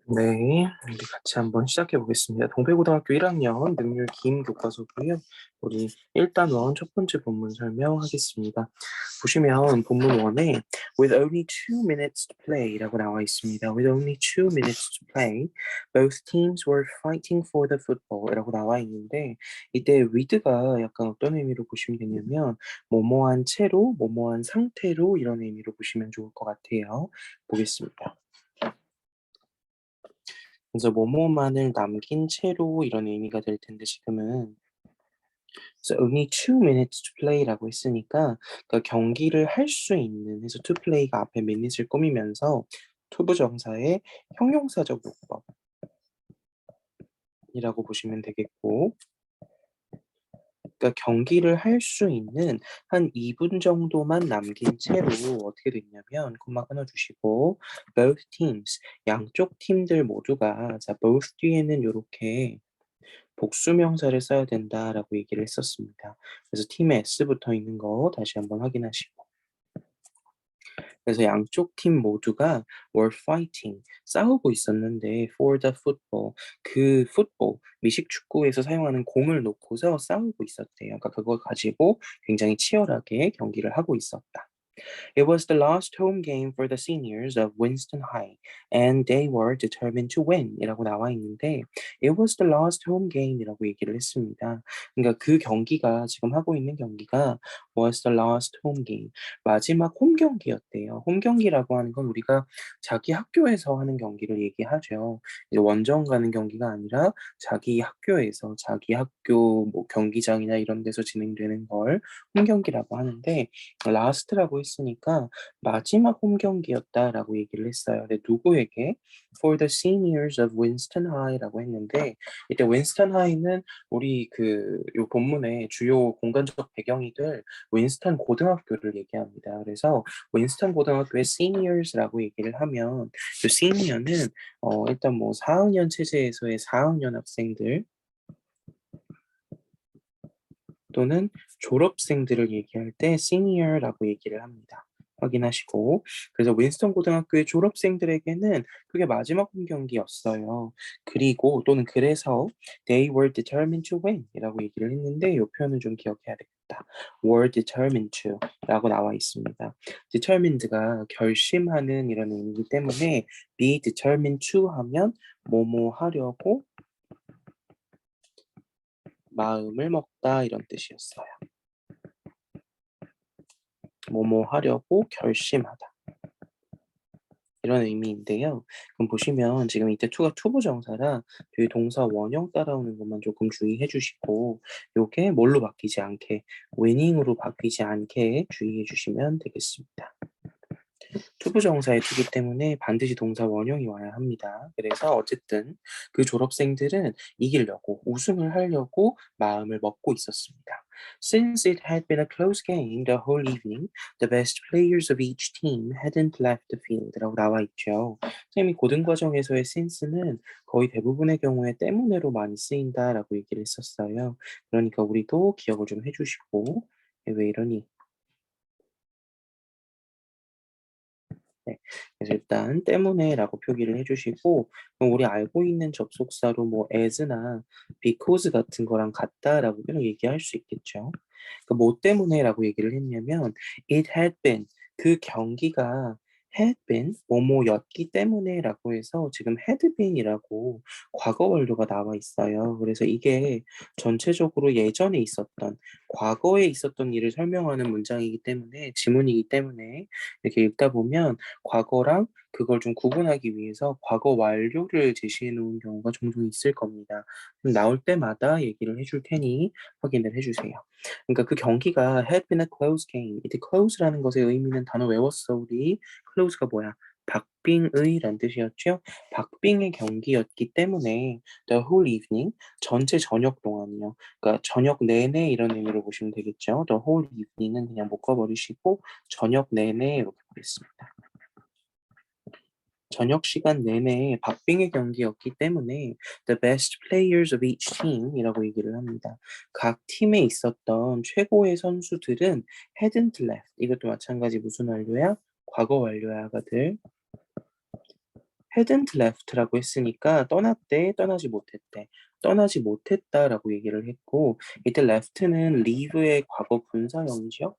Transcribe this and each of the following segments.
네, 우리 같이 한번 시작해 보겠습니다. 동배고등학교 1학년 능률 김 교과서고요. 우리 1단원 첫 번째 본문 설명하겠습니다. 보시면 본문 1에 With only 2 minutes to play라고 나와 있습니다. With only 2 minutes to play, both teams were fighting for the football이라고 나와 있는데 이때 with가 약간 어떤 의미로 보시면 되냐면 뭐뭐한 채로, 뭐뭐한 상태로 이런 의미로 보시면 좋을 것 같아요. 보겠습니다. 그래서 뭐뭐만을 남긴 채로 이런 의미가 될 텐데 지금은 so only 2 minutes to play라고 했으니까 그러니까 경기를 할 수 있는 해서 to play가 앞에 minutes을 꾸미면서 투부정사의 형용사적 용법이라고 보시면 되겠고 그러니까 경기를 할 수 있는 한 2분 정도만 남긴 채로 어떻게 됐냐면 콤마 끊어주시고 both teams 양쪽 팀들 모두가 자 both 뒤에는 요렇게 복수명사를 써야 된다라고 얘기를 했었습니다. 그래서 팀에 S 붙어 있는 거 다시 한번 확인하시고. 그래서 양쪽 팀 모두가 were fighting, 싸우고 있었는데 for the football, 그 football, 미식 축구에서 사용하는 공을 놓고서 싸우고 있었대요. 그러니까 그걸 가지고 굉장히 치열하게 경기를 하고 있었다. It was the last home game for the seniors of Winston High, and they were determined to win 이라고 나와 있는데 It was the last home game이라고 얘기를 했습니다. 그러니까 그 경기가 지금 하고 있는 경기가 was the last home game 마지막 홈 경기였대요. 홈 경기라고 하는 건 우리가 자기 학교에서 하는 경기를 얘기하죠. 이제 원정 가는 경기가 아니라 자기 학교에서 자기 학교 뭐 경기장이나 이런 데서 진행되는 걸 홈 경기라고 하는데 last라고 했으니까 마지막 홈 경기였다라고 얘기를 했어요. 근데 누구에게? For the seniors of Winston High라고 했는데 이때 Winston High는 우리 요 본문의 주요 공간적 배경이 될 윈스턴 고등학교를 얘기합니다. 그래서 윈스턴 고등학교의 seniors라고 얘기를 하면 그 senior는 일단 뭐 4학년 체제에서의 4학년 학생들 또는 졸업생들을 얘기할 때 senior라고 얘기를 합니다. 확인하시고 그래서 윈스턴 고등학교의 졸업생들에게는 그게 마지막 홈 경기였어요. 그리고 또는 그래서 they were determined to win 이라고 얘기를 했는데 이 표현은 좀 기억해야 되겠다. were determined to 라고 나와 있습니다. determined가 결심하는 이런 의미이기 때문에 be determined to 하면 뭐뭐 하려고 마음을 먹다 이런 뜻이었어요. 뭐뭐 하려고 결심하다. 이런 의미인데요. 그럼 보시면 지금 이때 to가 투부정사라 뒤에 동사 원형 따라오는 것만 조금 주의해 주시고 요게 뭘로 바뀌지 않게 winning으로 바뀌지 않게 주의해 주시면 되겠습니다. 투부정사의 투기 때문에 반드시 동사 원형이 와야 합니다. 그래서 어쨌든 그 졸업생들은 이기려고 우승을 하려고 마음을 먹고 있었습니다. Since it had been a close game the whole evening, the best players of each team hadn't left the field라고 나와 있죠. 선생님이 고등 과정에서의 since는 거의 대부분의 경우에 때문에로 많이 쓰인다라고 얘기를 했었어요. 그러니까 우리도 기억을 좀 해주시고 왜 이러니? 네. 그래서 일단 때문에라고 표기를 해주시고 그럼 우리 알고 있는 접속사로 뭐 as나 because 같은 거랑 같다라고 계속 얘기할 수 있겠죠. 그 뭐 때문에라고 얘기를 했냐면 it had been 그 경기가 had been 뭐뭐였기 때문에라고 해서 지금 had been이라고 과거 완료가 나와 있어요. 그래서 이게 전체적으로 예전에 있었던 과거에 있었던 일을 설명하는 문장이기 때문에 지문이기 때문에 이렇게 읽다 보면 과거랑 그걸 좀 구분하기 위해서 과거 완료를 제시해 놓은 경우가 종종 있을 겁니다. 그럼 나올 때마다 얘기를 해줄 테니 확인을 해주세요. 그러니까 그 경기가 had been a close game. 이때 close라는 것의 의미는 단어 외웠어 우리. close가 뭐야? 박빙의란 뜻이었죠. 박빙의 경기였기 때문에 the whole evening 전체 저녁 동안이요. 그러니까 저녁 내내 이런 의미로 보시면 되겠죠. the whole evening은 그냥 묶어버리시고 저녁 내내 이렇게 보겠습니다. 저녁 시간 내내 박빙의 경기였기 때문에 the best players of each team이라고 얘기를 합니다. 각 팀에 있었던 최고의 선수들은 hadn't left. 이것도 마찬가지 무슨 완료야? 과거 완료야, 아가들. hadn't left라고 했으니까 떠났대, 떠나지 못했대. 떠나지 못했다라고 얘기를 했고 이때 left는 leave의 과거 분사형이죠.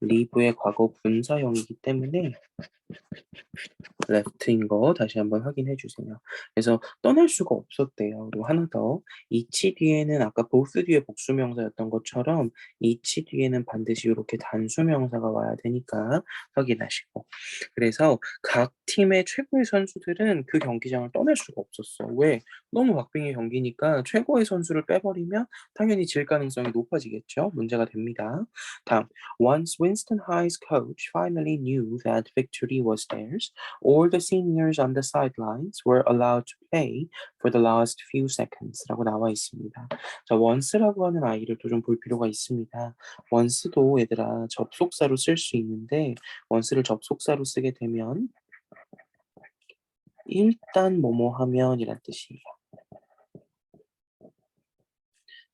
leave의 과거 분사형이기 때문에 left인 거 다시 한번 확인해 주세요. 그래서 떠날 수가 없었대요. 그리고 하나 더. each 뒤에는 아까 both 뒤에 복수명사였던 것처럼 each 뒤에는 반드시 이렇게 단수명사가 와야 되니까 확인하시고. 그래서 각 팀의 최고의 선수들은 그 경기장을 떠날 수가 없었어. 왜? 너무 박빙의 경기니까 최고의 선수를 빼버리면 당연히 질 가능성이 높아지겠죠. 문제가 됩니다. 다음. Once Winston High's coach finally knew that victory was theirs, all the seniors on the sidelines were allowed to play for the last few seconds라고 나와 있습니다. 자, once라고 하는 아이를 또 좀 볼 필요가 있습니다. once도 얘들아 접속사로 쓸 수 있는데 once를 접속사로 쓰게 되면 일단 뭐뭐 하면이란 뜻이에요.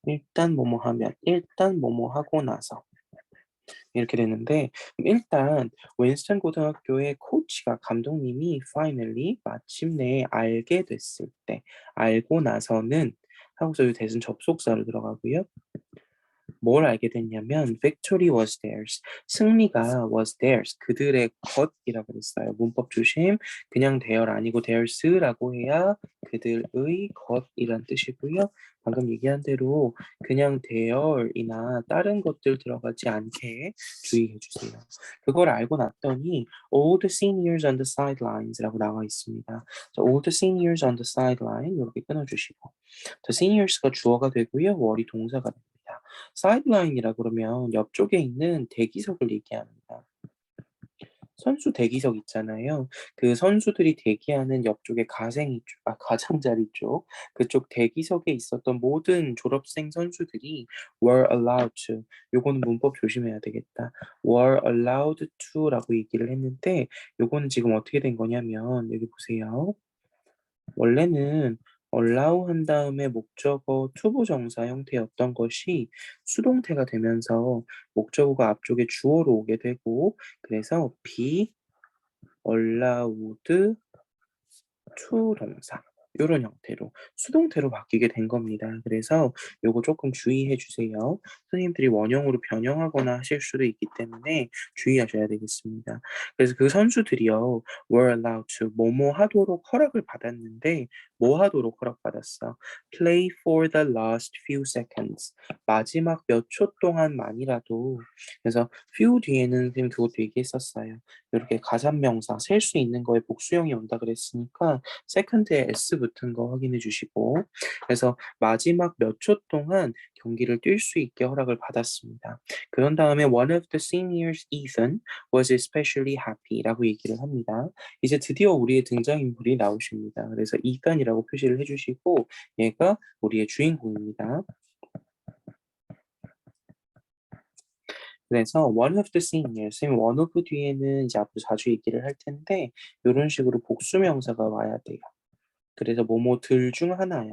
일단 뭐뭐 하면, 일단 뭐뭐 하고 나서 이렇게 되는데 일단 윈스턴 고등학교의 코치가 감독님이 finally 마침내 알게 됐을 때 알고 나서는 하고서 이 대신 접속사로 들어가고요. 뭘 알게 됐냐면 victory was theirs. 승리가 was theirs. 그들의 것이라고 그랬어요. 문법 조심. 그냥 their 아니고 theirs라고 해야 그들의 것이란 뜻이고요. 방금 얘기한 대로 그냥 their이나 다른 것들 들어가지 않게 주의해 주세요. 그걸 알고 났더니 all the seniors on the sidelines라고 나와 있습니다. 자, all the seniors on the sideline 이렇게 끊어주시고 the seniors가 주어가 되고요. 월이 동사가 됩니다. 사이드라인이라 그러면 옆쪽에 있는 대기석을 얘기합니다. 선수 대기석 있잖아요. 그 선수들이 대기하는 옆쪽에 가장자리 쪽, 그쪽 대기석에 있었던 모든 졸업생 선수들이 were allowed to, 요거는 문법 조심해야 되겠다. were allowed to라고 얘기를 했는데, 요거는 지금 어떻게 된 거냐면, 여기 보세요. 원래는 allow 한 다음에 목적어 투부정사 형태였던 것이 수동태가 되면서 목적어가 앞쪽에 주어로 오게 되고 그래서 be allowed to 동사 요런 형태로 수동태로 바뀌게 된 겁니다. 그래서 요거 조금 주의해 주세요. 선생님들이 원형으로 변형하거나 하실 수도 있기 때문에 주의하셔야 되겠습니다. 그래서 그 선수들이요. were allowed to 뭐뭐 하도록 허락을 받았는데 뭐 하도록 허락받았어? play for the last few seconds. 마지막 몇 초 동안만이라도 그래서 few 뒤에는 선생님 그것도 얘기했었어요. 이렇게 가산명사 셀 수 있는 거에 복수형이 온다 그랬으니까 세컨드에 s 붙은 거 확인해 주시고 그래서 마지막 몇 초 동안 경기를 뛸 수 있게 허락을 받았습니다. 그런 다음에 one of the seniors, Ethan, was especially happy라고 얘기를 합니다. 이제 드디어 우리의 등장인물이 나오십니다. 그래서 Ethan이라고 표시를 해주시고 얘가 우리의 주인공입니다. 그래서 one of the seniors, 선생님 one of 뒤에는 이제 앞으로 자주 얘기를 할 텐데 이런 식으로 복수명사가 와야 돼요. 그래서 뭐뭐들 중 하나야.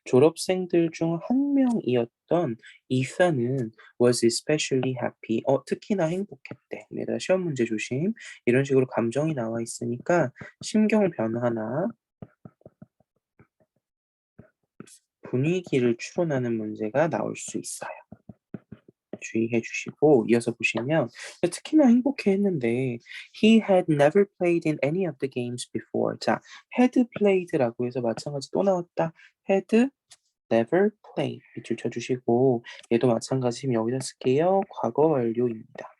졸업생들 중 한 명이었던 이사는 was especially happy. 특히나 행복했대. 얘들아 시험 문제 조심. 이런 식으로 감정이 나와 있으니까 심경 변화나 분위기를 추론하는 문제가 나올 수 있어요. 주의해 주시고 이어서 보시면 특히나 행복해 했는데 he had never played in any of the games before. 자, had played라고 해서 마찬가지 또 나왔다. had never played 밑줄 쳐주시고 얘도 마찬가지 지금 여기다 쓸게요. 과거 완료입니다.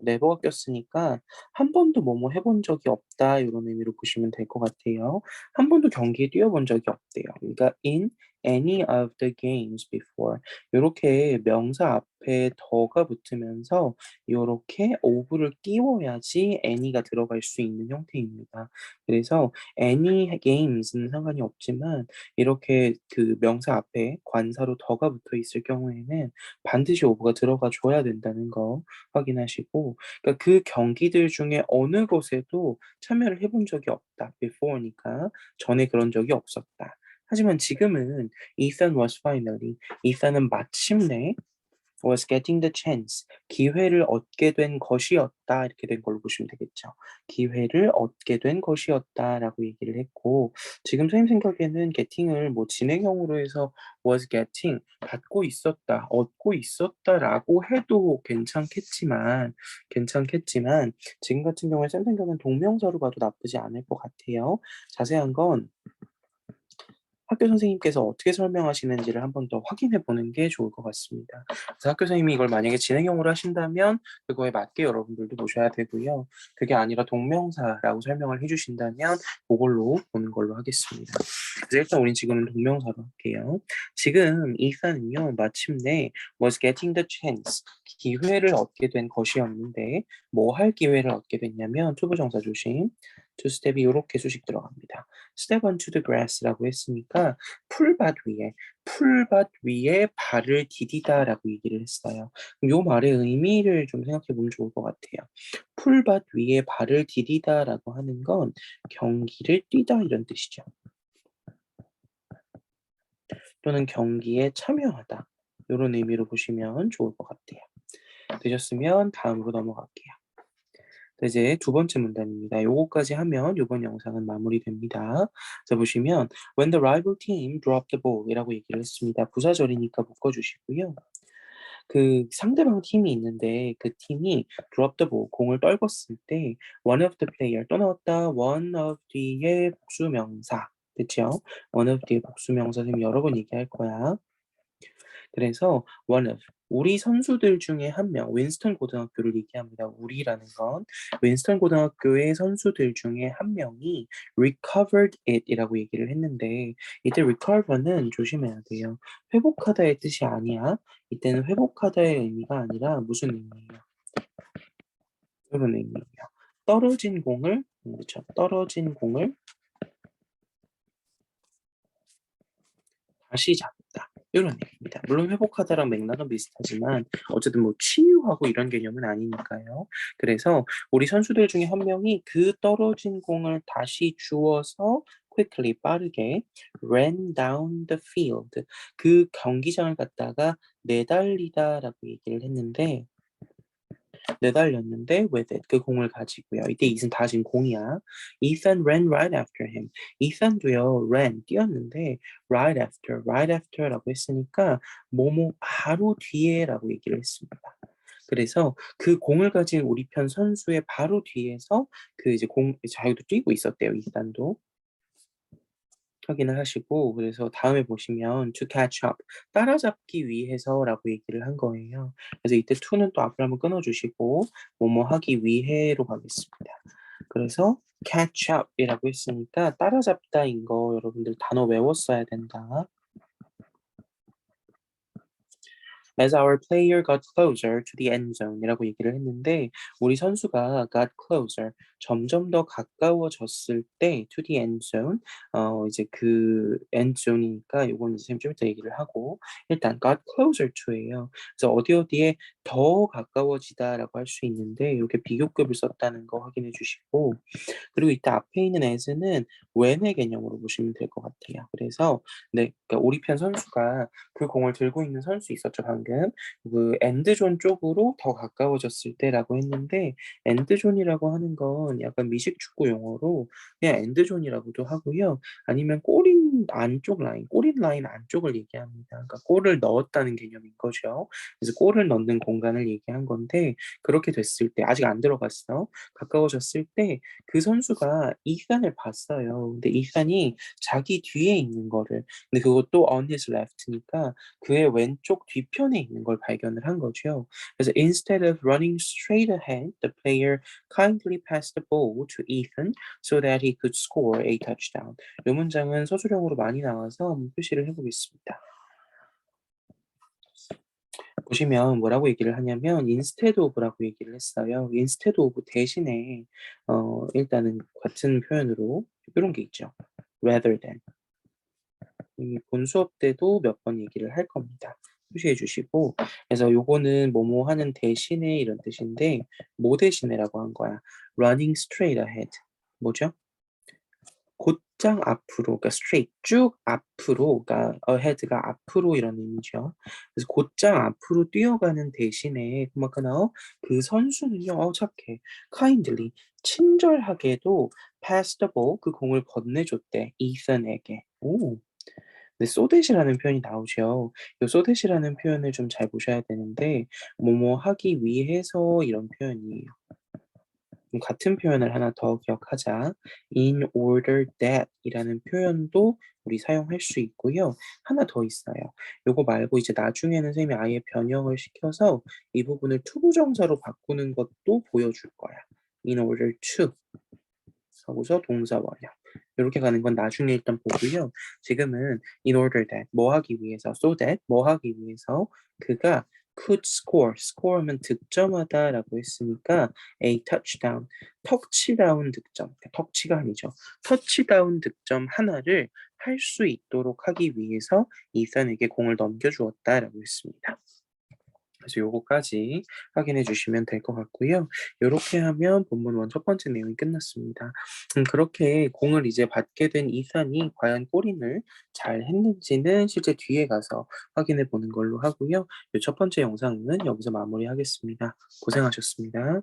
never가 꼈으니까 한 번도 뭐뭐 해본 적이 없다 이런 의미로 보시면 될 것 같아요. 한 번도 경기에 뛰어본 적이 없대요. 그러니까 in any of the games before 요렇게 명사 앞에 더가 붙으면서 요렇게 of를 띄워야지 any가 들어갈 수 있는 형태입니다. 그래서 any games는 상관이 없지만 이렇게 그 명사 앞에 관사로 더가 붙어 있을 경우에는 반드시 of가 들어가 줘야 된다는 거 확인하시고 그러니까 그 경기들 중에 어느 것에도 참여를 해본 적이 없다. before니까 전에 그런 적이 없었다. 하지만 지금은 Ethan was finally, Ethan은 마침내 was getting the chance. 기회를 얻게 된 것이었다. 이렇게 된 걸로 보시면 되겠죠. 기회를 얻게 된 것이었다라고 얘기를 했고 지금 선생님 생각에는 getting을 뭐 진행형으로 해서 was getting 받고 있었다, 얻고 있었다라고 해도 괜찮겠지만 지금 같은 경우에 쌤 생각엔 동명사로 봐도 나쁘지 않을 것 같아요. 자세한 건 학교 선생님께서 어떻게 설명하시는지를 한번 더 확인해 보는 게 좋을 것 같습니다. 그래서 학교 선생님이 이걸 만약에 진행형으로 하신다면 그거에 맞게 여러분들도 보셔야 되고요. 그게 아니라 동명사라고 설명을 해 주신다면 고걸로 보는 걸로 하겠습니다. 그래서 일단 우린 지금은 동명사로 할게요. 지금 이사는요. 마침내 was getting the chance 기회를 얻게 된 것이었는데 뭐 할 기회를 얻게 됐냐면 투부정사 조심 to step이 요렇게 수식 들어갑니다. step onto the grass라고 했으니까 풀밭 위에 발을 디디다라고 얘기를 했어요. 그럼 요 말의 의미를 좀 생각해 보면 좋을 것 같아요. 풀밭 위에 발을 디디다라고 하는 건 경기를 뛰다 이런 뜻이죠. 또는 경기에 참여하다. 요런 의미로 보시면 좋을 것 같아요. 되셨으면 다음으로 넘어갈게요. 이제 두 번째 문단입니다. 요거까지 하면 요번 영상은 마무리됩니다. 자 보시면 when the rival team dropped the ball 이라고 얘기를 했습니다. 부사절이니까 묶어 주시고요. 그 상대방 팀이 있는데 그 팀이 drop the ball 공을 떨궜을 때 one of the player 또 나왔다. one of the의 복수명사. 그쵸? one of the의 복수명사 선생님 여러 번 얘기할 거야. 그래서 one of 우리 선수들 중에 한 명, 윈스턴 고등학교를 얘기합니다. 우리라는 건 윈스턴 고등학교의 선수들 중에 한 명이 recovered it이라고 얘기를 했는데 이때 recover는 조심해야 돼요. 회복하다의 뜻이 아니야. 이때는 회복하다의 의미가 아니라 무슨 의미예요? 이런 의미예요. 떨어진 공을 그렇죠. 떨어진 공을 다시 잡다. 요런 얘기입니다. 물론 회복하다랑 맥락은 비슷하지만 어쨌든 뭐 치유하고 이런 개념은 아니니까요. 그래서 우리 선수들 중에 한 명이 그 떨어진 공을 다시 주워서 quickly 빠르게 ran down the field 그 경기장을 갔다가 내달리다라고 얘기를 했는데 내달렸는데 with it 그 공을 가지고요. 이때 it은 다 지금 공이야. Ethan ran right after him. Ethan도요 ran 뛰었는데 right after라고 했으니까 뭐뭐 바로 뒤에라고 얘기를 했습니다. 그래서 그 공을 가진 우리 편 선수의 바로 뒤에서 그 이제 자기도 뛰고 있었대요. 이산도. 확인을 하시고 그래서 다음에 보시면 to catch up 따라잡기 위해서라고 얘기를 한 거예요. 그래서 이때 to는 또 앞을 한번 끊어 주시고 뭐뭐 하기 위해로 가겠습니다. 그래서 catch up이라고 했으니까 따라잡다인 거 여러분들 단어 외웠어야 된다. As our player got closer to the end zone이라고 얘기를 했는데 우리 선수가 got closer 점점 더 가까워졌을 때 to the end zone 이제 그 end zone이니까 요거는 이제 좀 이따 얘기를 하고 일단 got closer to예요. 그래서 어디에 더 가까워지다라고 할 수 있는데 이렇게 비교급을 썼다는 거 확인해 주시고 그리고 이때 앞에 있는 as는 when의 개념으로 보시면 될 것 같아요. 그래서 네, 그러니까 우리 편 선수가 그 공을 들고 있는 선수 있었죠, 방금. 그 엔드존 쪽으로 더 가까워졌을 때라고 했는데 엔드존이라고 하는 건 약간 미식 축구 용어로 그냥 엔드존이라고도 하고요. 아니면 골인 라인 안쪽을 얘기합니다. 그러니까 골을 넣었다는 개념인 거죠. 그래서 골을 넣는 공간을 얘기한 건데 그렇게 됐을 때 아직 안 들어갔어. 가까워졌을 때 그 선수가 이산을 봤어요. 근데 이산이 자기 뒤에 있는 거를 근데 그것도 on his left니까 그의 왼쪽 뒤편에 있는 걸 발견을 한 거죠. 그래서 instead of running straight ahead, the player kindly passed the ball to Ethan so that he could score a touchdown. 이 문장은 서술형으로 많이 나와서 한번 표시를 해보겠습니다. 보시면 뭐라고 얘기를 하냐면 instead of라고 얘기를 했어요. instead of 대신에 일단은 같은 표현으로 이런 게 있죠. rather than 이미 본 수업 때도 몇 번 얘기를 할 겁니다. 표시해 주시고 그래서 요거는 뭐뭐 하는 대신에 이런 뜻인데 뭐 대신에라고 한 거야. running straight ahead. 뭐죠? 곧장 앞으로, 그러니까 straight 쭉 앞으로, 그러니까 ahead가 앞으로 이런 의미죠. 그래서 곧장 앞으로 뛰어가는 대신에 고마카나오 그 선수는요, 착해. kindly 친절하게도 pass the ball 그 공을 건네줬대 이선에게. 오. 네, so that이라는 표현이 나오죠. 요 so that이라는 표현을 좀 잘 보셔야 되는데 뭐뭐 하기 위해서 이런 표현이에요. 같은 표현을 하나 더 기억하자. in order that 이라는 표현도 우리 사용할 수 있고요. 하나 더 있어요. 요거 말고 이제 나중에는 선생님이 아예 변형을 시켜서 이 부분을 투부정사로 바꾸는 것도 보여줄 거야. in order to 하고서 동사 원형. 요렇게 가는 건 나중에 일단 보고요. 지금은 in order that 뭐 하기 위해서 so that 뭐 하기 위해서 그가 could score score하면 득점하다라고 했으니까 a touchdown 터치다운 득점 터치가 아니죠. 터치다운 득점 하나를 할 수 있도록 하기 위해서 이선에게 공을 넘겨주었다라고 했습니다. 그래서 요거까지 확인해 주시면 될 것 같고요. 요렇게 하면 본문 원 첫 번째 내용이 끝났습니다. 그렇게 공을 이제 받게 된 이산이 과연 골인을 잘 했는지는 실제 뒤에 가서 확인해 보는 걸로 하고요. 요 첫 번째 영상은 여기서 마무리하겠습니다. 고생하셨습니다.